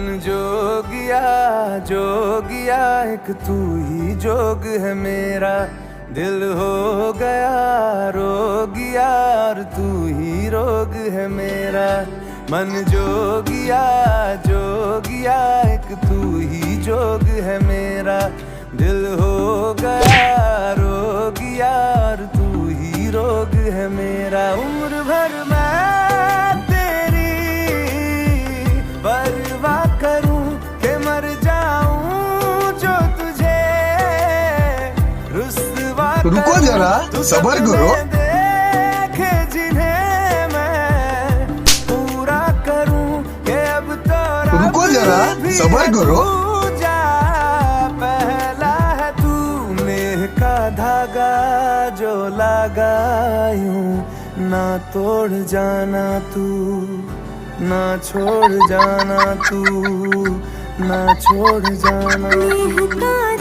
मन जोगिया जोगिया एक तू ही जोग है मेरा, दिल हो गया रोगिया और तू ही रोग है मेरा। मन जोगिया जोगिया एक तू ही जोग है मेरा, दिल हो गया रोगिया और तू ही रोग है मेरा। उम्र भर मैं तेरी परवाह करूं के मर जाऊं जो तुझे रुसवा रुको जरा, सब्र करो। देखे जिन्हें मैं पूरा करूं के अब तो रुको जरा, सब्र करो। पहला है तू नेह का धागा जो लगा यूं ना तोड़ जाना तू, ना छोड़ जाना तू, ना छोड़ जाना तू।